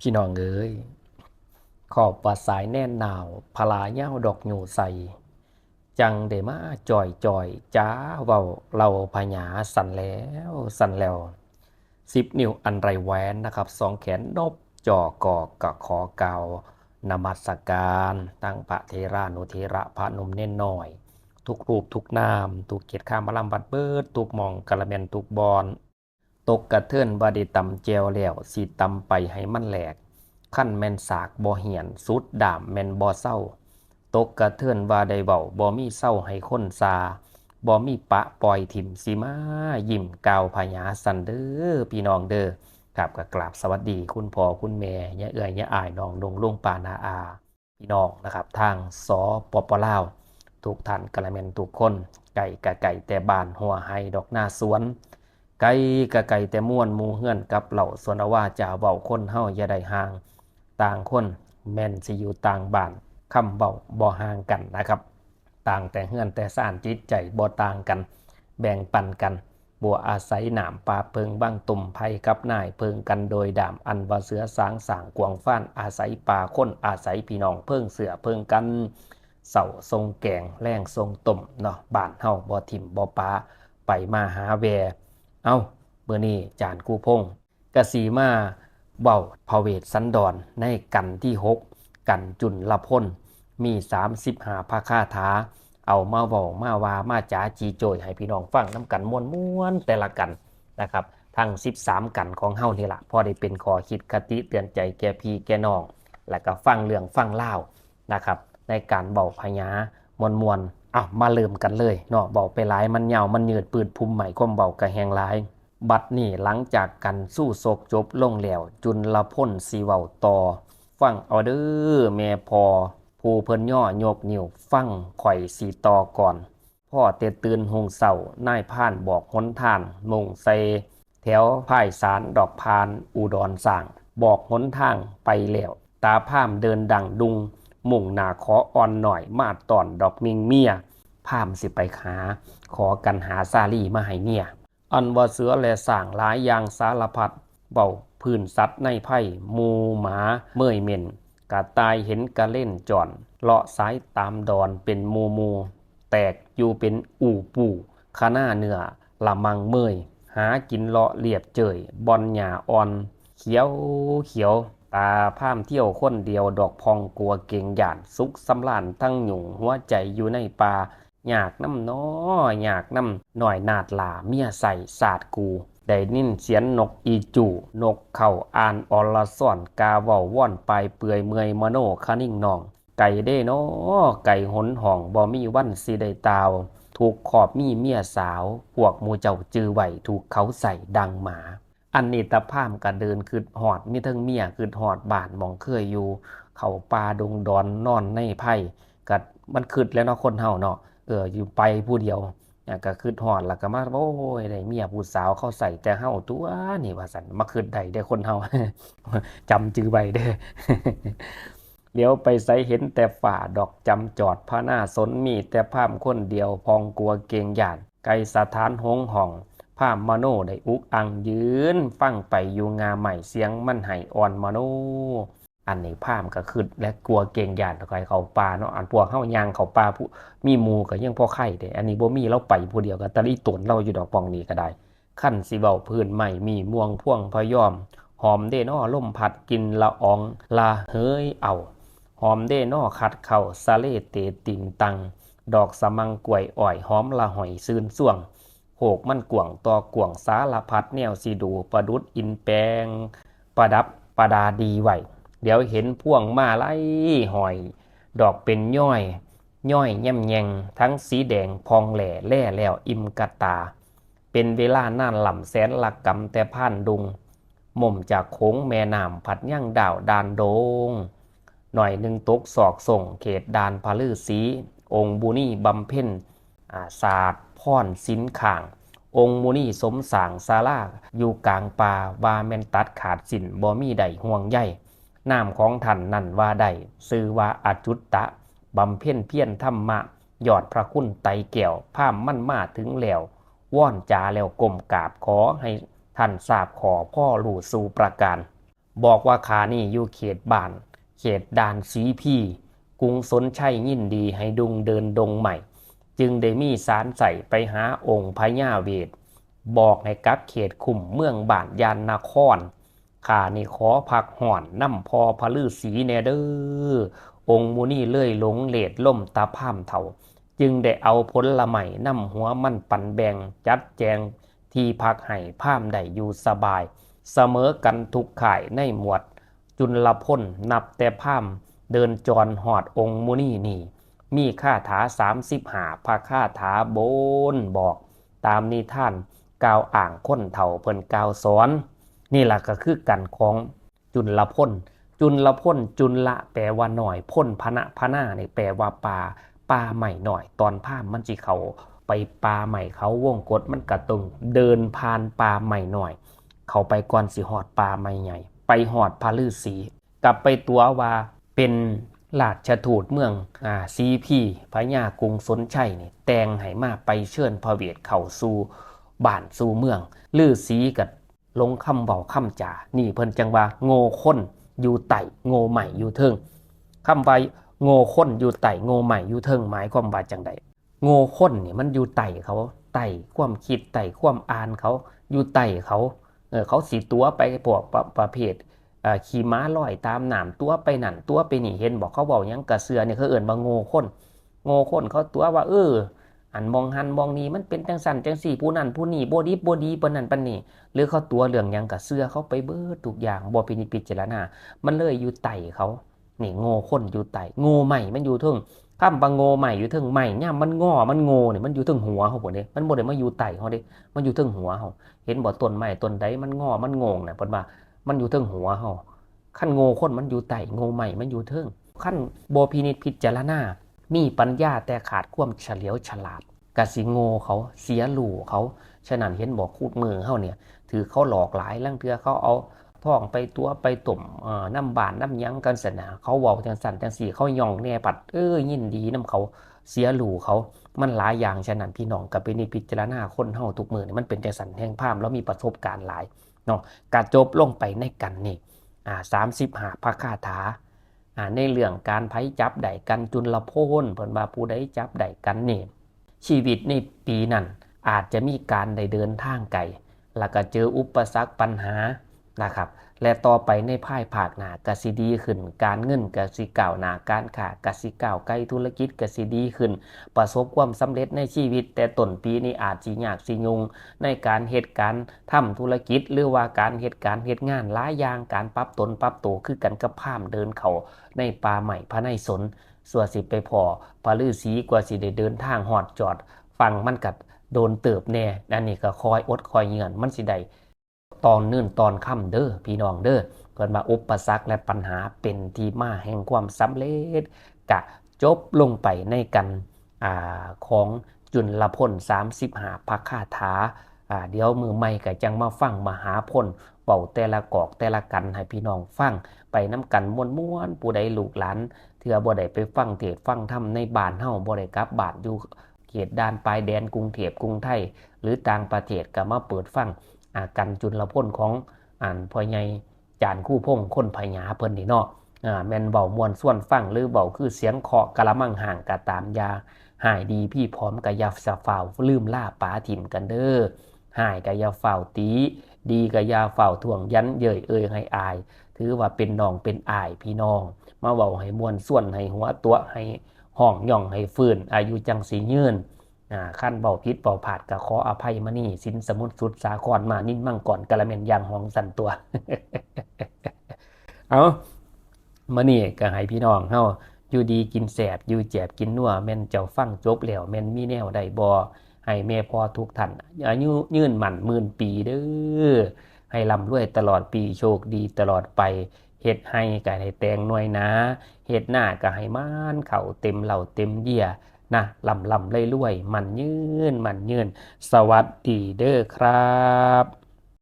พี่น้องเอ้ยขอบว่าสายแน่นหนาวพลาเหย้าดอกอยู่ใส่จังเดมาจ่อยจ้าเว้าเราพญาสั่นแล้ว10 นิ้วอันไรแหวนนะครับ2 แขนนบจ่อกอกกะขอกาวนมัสการตั้งพระเทรานุเทระพระนมเน่นหน่อยทุกรูปทุกนามทุกเกียรติข้ามมาลำบัดเบิดทุกมองกะละแมนทุกบอนตกกระเทือนว่าได้ตำแจวแล้วสิตำไปให้มันแหลก ขั้นแม่นสากบ่เหียนสุดดามแม่นบ่เศร้าตกกระเทือนว่าได้เว้าบ่มีเศร้าให้คนซาบ่มีปะปล่อยถิ่มสิมายิ้มกาวพญาสันเด้อพี่น้องเด้อครับก็กราบสวัสดีคุณพ่อคุณแม่ย่าเอื้อยย่าอ้ายน้องลุงป้านาอาพี่น้องนะครับทางสปปลาวทุกท่านกะละแม่นทุกคนไก่กะไก่แต่บ้านหัวไห้ดอกหน้าสวนไก่กะไก่แต่ม่วนหมู่เฮือนกับเหล่าสวนว่าจะเว้าคนเฮาอย่าได้ห่าง ต่างคนแม่นสิอยู่ต่างบ้านคำเบาบ่ห่างกันนะครับต่างแต่เฮือนแต่ซ่านจิตใจบ่ต่างกันแบ่งปันกันบัวอาศัยหนามปลาเพิงบ้างตุ่มไผ่กับนายเพิงกันโดยดามอันว่าเสือสางสางกวางฟ้านอาศัยป่าคนอาศัยพี่น้องเพิงเสือเพิงกันเสาทรงแกงแรงทรงต้มเนาะบ้านเฮาบ่ถิ่มบ่ปาไปมาหาแวเอ้าเมื่อนี้จานกูพงกะสีมาเว้าพระเวทสันดรในกันที่6กันจุลพลมี35พระคาถาเอามาเว้ามาว่ามาจ๋าจีโจยให้พี่น้องฟังน้ำกันม่วนๆแต่ละกันนะครับทั้ง13กันของเฮานี่ล่ะพอได้เป็นข้อคิดคติเตือนใจแก่พี่แก่น้องแล้วก็ฟังเรื่องฟังเล่านะครับในการเว้าพญามวนๆมาเริ่มกันเลยเนาะเว้าไปหลายมันยาวมันยืดปืดภูมิใหม่ความเว้าก็แฮงหลาย บัดนี้หลังจากกันสู้ศกจบลงแล้วจุลพลสิเว้าต่อฟังเอาเด้อแม่พอผู้เพิ่นย่อยกนิ้วฟังข่อยสิต่อก่อนพ่อเตตื่นหงเศร้านายพานบอกหนทางมุ่งใส่แถวพ่ายสารดอกพานอุดรสร้างบอกหนทางไปแล้วตาพามเดินดังดุงมุ่งหน้าขออ่อนหน่อยมาตอนดอกมิงเมียพามสิไปหาขอกันหาซาลี่มาให้เมีย อันว่าเสือและสร้างหลายอย่างสารพัดเบาพื้นสัตว์ในไพ่มูหมาเมื่อยเม่นกะตายเห็นกะเล่นจอนเลาะสายตามดอนเป็นมูแตกอยู่เป็นอู่ปู่ขน้าเนื้อละมังเมื่อยหากินเลาะเรียบเจยบอนหญ้าอ่อนเขียวเขียวตาพามเที่ยวคนเดียวดอกพองกลัวเก่งหยาดสุขสำลานทั้งหยุ่งหัวใจอยู่ในป่า อยากน้ำน้ออยากน้ำหน่อยนาดหลาเมียใส่ศาสตร์กูได้นินเสียนนกอีจูนกเข่าอ่านอลซ่อนกาเว้าว่อนไปเปื่อยเมื่อยมโนคนิ่งนองไก่เด้น้อไก่หนห่องบ่มีวันสิได้ตาวถูกขอบมีเมียสาวพวกมูเจ้าจือไหวถูกเขาใส่ดังหมาอันนี้ตะพามกันเดินคืดหอดมีทั้งเมียคืดหอดบ้านมองเคยอยู่เขาป่าดงดอนนอนในไผ่กัดมันคืดแล้วเนาะคนเฮาเนาะ อยู่ไปผู้เดียวก็คือฮอดแล้วก็มาโอ้ยได้เมียผู้สาวเข้าใส่แต่เฮาตัวนี่ว่าซั่นมาคืนได้เด้อคนเฮาจำจื่อไว้เด้อเดี๋ยวไปไสเห็นแต่ฝ่าดอกจำจอดพระหน้าสนมีแต่พามคนเดียวพองกลัวเกรงย่านไกลสถานหงห้องพามมโนได้อุกอังยืนฟังไปอยู่งาใหม่เสียงมันให้อ่อนมโน อันนี้พามก็คือและกลัวเก่งย่านก็ให้เขาป่าเนาะอันพวกเฮาย่างเขาป่าผู้มีหมู่ก็ยังพอไข่เด้อันนี้บ่มีเราไปผู้เดียวก็ตะลิตนเราอยู่ดอกปองนี้ก็ได้คั่นสิเว้าพื้นใหม่มีม่วงพ่วงพะยอมหอมเด้น้อลมพัดกินละอองละเฮ้ยเอาหอมเด้น้อขัดเข้าสะเลเตติงตังดอกสะมังกล้วยอ้อยหอมละหอยซืนส่วงโหกมันกวางต่อกวางสารพัดแนวสิดูประดุดอินแปงประดับประดาดีไว้ เดี๋ยวเห็นพวงมาไล่หอยดอกเป็นย่อยแย่มแยงทั้งสีแดงพองแหล่แล่แล้วอิ่มกะตาเป็นเวลาน่านหล่ำแสนละกำแต่ผ่านดุงม่มจากโค้งแม่น้ำผัดย่างดาวดานโดงหน่อยหนึ่งตกศอกส่งเขตดานพะลือสีองค์บุนีบำเพ็ญศาสตร์พ่อนสินข่างองค์มุนีสมสางศาลาอยู่กลางป่าวาแม่นตัดขาดสินบ่มีใดห่วงใย นามของท่านนั่นว่าได้ชื่อว่าอจุตตะบำเพ็ญเพียรธรรมะยอดพระคุณไตแก้วพามมั่นมาถึงแล้วว่อนจาแล้วก้มกราบขอให้ท่านทราบขอพ่อรู้สู่ประการ บอกว่าขานี่อยู่เขตบ้านเขตด่านสีพี่กรุงสนชัยยินดีให้ดุงเดินดงใหม่จึงได้มีสารใส่ไปหาองค์พญาเวทบอกให้กับเขตคุมเมืองบ้านยานนครข้านี่ขอพักห่อนน้ำพอพระฤาษีแน่เด้อองค์มูนี่เลื่อยหลงเลดล่มตาพามเถ่าจึงได้เอาผลไม้น้ำหัวมันปันแบงจัดแจงที่พักให้พามได้อยู่สบายเสมอกันทุกข่ายในหมวดจุลพลนับแต่พามเดินจรหอดองค์มุนีนี่มีคาถา35พระคาถาโบนบอกตามนิทานกล่าวอ่างค้นเถ่าเพิ่นกล่าวสอนนี่แหละก็คือกันของจุลพลจุลพลจุลละแปลว่าหน่อยพ้นพนะพนาเนี่ยแปลว่าป่าใหม่หน่อยตอนพามมันจิเขาไปป่าใหม่เขาวงกฏมันกระตุงเดินผ่านป่าใหม่หน่อยเขาไปก่อนสิหอดป่าใหม่ใหญ่ไปหอดพระฤาษีกลับไปตัวว่าเป็นราชทูตเมืองซีพีพญากรุงสนชัยนี่แต่งให้มาไปเชิญพระเวทเข้าสู่บ้านสู่เมืองฤาษีกับลงคำเบาคำจ่านี่เพิ่นจังว่าโง่ค้นอยู่ไต่โง่ใหม่อยู่เทิงคำว่าโง่ค้นอยู่ไต่โง่ใหม่อยู่เทิงหมายความว่าจังใดโง่ค้นนี่มันอยู่ไต่เขาไต่ความคิดไต่ความอ่านเขาอยู่ไต่เขาสีตัวไปพวกประเภทขี่ม้าลอยตามหนามตัวไปนั่นตัวไปนี่เห็นบอกเขาบอกยังกระเสือเนี่ยเขาเอิ่นว่าโง่คนเขาตัวว่าอันมองหันมองนี้มันเป็นจังสันจังสี่ผู้นั้นผู้นี้บ่ดีปานนั้นปานนี้หรือเขาตัวเรื่องยังกระเสือเขาไปเบิดทุกอย่างบ่พิจารณามันเลยอยู่ไต่เขานี่โง่คนอยู่ไต่โง่ใหม่มันอยู่เทิงคำว่าโง่ใหม่อยู่เทิงใหม่เนี่ยมันงอมันโง่เนี่ยมันอยู่เทิงหัวเขาบ่เด้มันบ่ได้มาอยู่ไต่เขาเด้มันอยู่เทิงหัวเขาเห็นบ่ต้นไม้ต้นใดมันงอมันโงงน่ะเพิ่นว่ามันอยู่เทิงหัวเฮาขั้นโง่คนมันอยู่ใต้โง่ใหม่มันอยู่เทิงขั้นบ่พินิจพิจารณามีปัญญาแต่ขาดความเฉลียวฉลาดกะสิโง่เขาเสียหลู่เขาฉะนั้นเห็นบอกคูดมือเฮาเนี่ยถือเขาหลอกหลายลังเทื่อเขาเอาท้องไปตัวไปตุ่มน้ำบานน้ำยั้งกันสนาเขาเว้าจังสั่นจังสี่เขาย่องแน่ปัดยินดีนำเขาเสียหลู่เขามันหลายอย่างฉะนั้นพี่น้องก็ไปนิพิจารณาคนเฮาทุกมื้อนี่มันเป็นจังสั่นแห่งภาพแล้วมีประสบการณ์หลายเนาะกระจบลงไปในกันนี่35พระคาถาในเรื่องการไผจับได้กันจุลโภคเพิ่นว่าผู้ใดจับได้กันนี่ชีวิตในปีนั้นอาจจะมีการได้เดินทางไกลแล้วก็เจออุปสรรคปัญหานะครับและต่อไปในภายภาคหน้าก็สิดีขึ้นการเงินก็สิก้าวหน้าการค้าก็สิก้าวไกลธุรกิจก็สิดีขึ้นประสบความสำเร็จในชีวิตแต่ต้นปีนี้อาจสิยากสิยุ่งในการเหตุการทำธุรกิจหรือว่าการเหตุงานหลายอย่างการปรับตนปรับตัวคือกันกับพามเดินเข้าในป่าใหม่พระในสนส่วนสิไปพอพระฤาษีกว่าสิได้เดินทางหอดจอดฟังมันกัดโดนเติบแน่อันนี้ก็คอยอดคอยเงื่อนมันสิได้ตอนนื่นตอนค่ำเด้อพี่น้องเด้อเพิ่นมาอุปสรรคและปัญหาเป็นที่มาแห่งความสำเร็จกะจบลงไปในกันของจุลพล35พระคาถาเดี๋ยวมือใหม่ก็จังมาฟังมหาพลเป่าแต่ละกอกแต่ละกันให้พี่น้องฟังไปน้ำกันม่วนๆผู้ใดลูกหลานเถื่อบ่ได้ไปฟังเทศฟังธรรมในบ้านเฮาบ่ได้กลับบ้านอยู่เขตด่านปลายแดนกรุงเทพกรุงไทยหรือต่างประเทศก็มาเปิดฟังกันจุลพลของพ่อใหญ่จานคู่พงคนพญาเพิ่นนี่เนาะแม่นเว้ามวนส่วนฟังหรือเว้าคือเสียงเคาะกะละมังห่างกะตามยาหายดีพี่พร้อมกะยาสะฟาวลืมล่าป๋าถิ่มกันเด้อหายกะยาฝ่าวตีดีกะยาฝ่าวท่วงยันเย่ยให้อายถือว่าเป็นน้องเป็นอายพี่น้องมาเว้าให้มวนส่วนให้หัวตัวให้ห้องย่องให้ฟื้นอายุจังสิยืนขั้นเบาพิษเบาผาดก็ขออภัยมานี่สินสมุทรสุดสาครมานิ่นมั่งก่อนกะละเม็นยางหองสันตัว เอามานี่ก็ให้พี่น้องเฮาอยู่ดีกินแสบอยู่แจบกินนัวแม่นเจ้าฟังจบแล้วแม่นมีแนวใดบ่ให้แม่พ่อทุกท่านอายุยืนหมั่นหมื่นปีเด้อให้ร่ำรวยตลอดปีโชคดีตลอดไปเฮ็ดให้ก็ให้แตงหน่วยนะเฮ็ดหน้าก็ให้ม่านเข้าเต็มเหล่าเต็มเยี่ยนะลำรวยมันยืนสวัสดีเด้อครับ